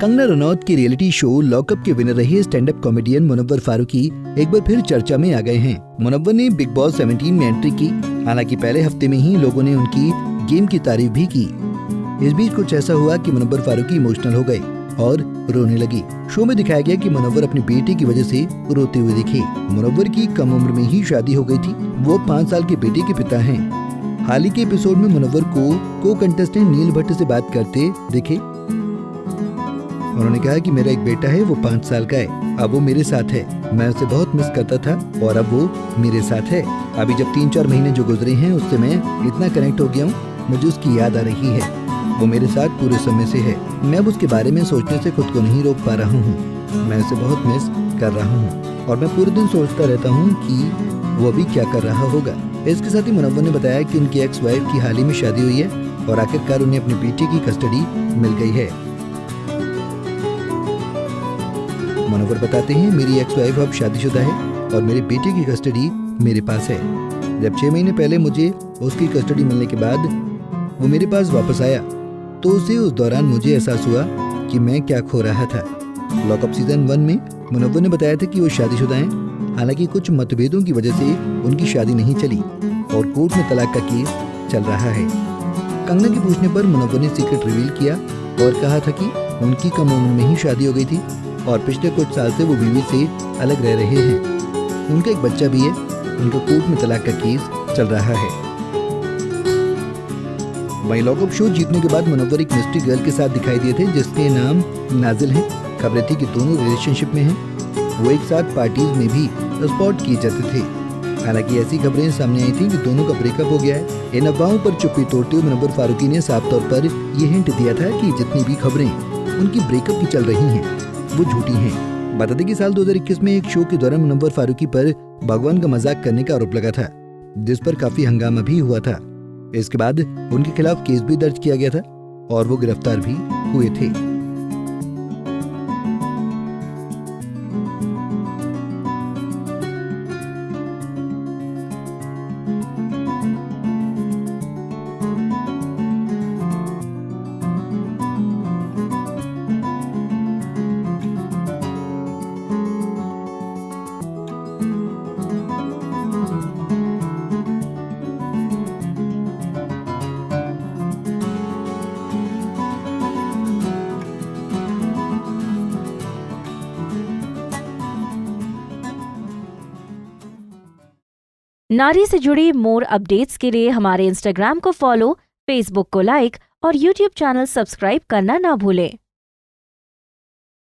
कंगना रनौत की reality show Lock Upp के winner रही stand up comedian Munawar Faruqui एक बार फिर चर्चा में आ गए हैं। मुनव्वर ने बिग बॉस 17 में एंट्री की। हालांकि पहले हफ्ते में ही लोगों ने उनकी गेम की तारीफ भी की। इस बीच कुछ ऐसा हुआ कि मुनव्वर फारूकी इमोशनल हो गए और रोने लगी। शो में दिखाया गया कि मुनव्वर अपनी बेटी की वजह से रोते हुए दिखे। मुनव्वर की कम उम्र में ही शादी हो गई थी। वो 5 साल के बेटे के पिता हैं। हाल ही के एपिसोड में मुनव्वर को कंटेस्टेंट नील भट्ट से बात करते दिखे। उन्होंने कहा कि मेरा एक बेटा है, वो 5 साल का है, अब वो मेरे साथ है। मैं उसे बहुत मिस करता था और अब वो मेरे साथ है। अभी जब 3-4 महीने जो गुजरे हैं उससे मैं इतना कनेक्ट हो गया हूँ, मुझे उसकी याद आ रही है। वो मेरे साथ पूरे समय से है। मैं अब उसके बारे में सोचने से खुद को नहीं रोक पा रहा हूँ। मैं उसे बहुत मिस कर रहा हूँ और मैं पूरे दिन सोचता रहता हूँ कि वो अभी क्या कर रहा होगा। इसके साथ ही मुनव्वर ने बताया कि उनकी एक्स वाइफ की हाल ही में शादी हुई है और आखिरकार उन्हें अपनी बेटी की कस्टडी मिल गई है। मुनव्वर बताते हैं, मेरी एक्स वाइफ अब शादीशुदा है और मेरे बेटे की कस्टडी मेरे पास है। जब 6 महीने पहले मुझे उसकी कस्टडी मिलने के बाद वो मेरे पास वापस आया तो उस दौरान मुझे एहसास हुआ कि मैं क्या खो रहा था। लॉकअप सीजन 1 में मुनव्वर ने बताया था कि वो शादीशुदा हैं। हालांकि कुछ मतभेदों की वजह से उनकी शादी नहीं चली और कोर्ट में तलाक का केस चल रहा है। कंगना के पूछने पर मुनव्वर ने सीक्रेट रिवील किया और कहा था कि उनकी कम उम्र में ही शादी हो गई थी और पिछले कुछ साल से वो बीवी से अलग रह रहे हैं। उनका एक बच्चा भी है। उनका कोर्ट में तलाक का केस चल रहा है। वहीं लॉकअप शो जीतने के बाद मुनव्वर एक मिस्ट्री गर्ल के साथ दिखाई दिए थे जिसके नाम नाजिल है। खबरें थी कि दोनों रिलेशनशिप में हैं। वो एक साथ पार्टीज में भी स्पॉट किए जाते थे। हालांकि ऐसी खबरें सामने आई थी कि दोनों का ब्रेकअप हो गया है। इन अफवाहों पर चुप्पी तोड़ते हुए मुनव्वर फारूकी ने साफ तौर पर ये हिंट दिया था कि जितनी भी खबरें उनकी ब्रेकअप की चल रही हैं वो झूठी हैं। बता दें कि साल 2021 में एक शो के दौरान मुनव्वर फारूकी पर भगवान का मजाक करने का आरोप लगा था, जिस पर काफी हंगामा भी हुआ था। इसके बाद उनके खिलाफ केस भी दर्ज किया गया था और वो गिरफ्तार भी हुए थे। नारी से जुड़ी मोर अपडेट्स के लिए हमारे इंस्टाग्राम को फॉलो, फेसबुक को लाइक और यूट्यूब चैनल सब्सक्राइब करना ना भूलें।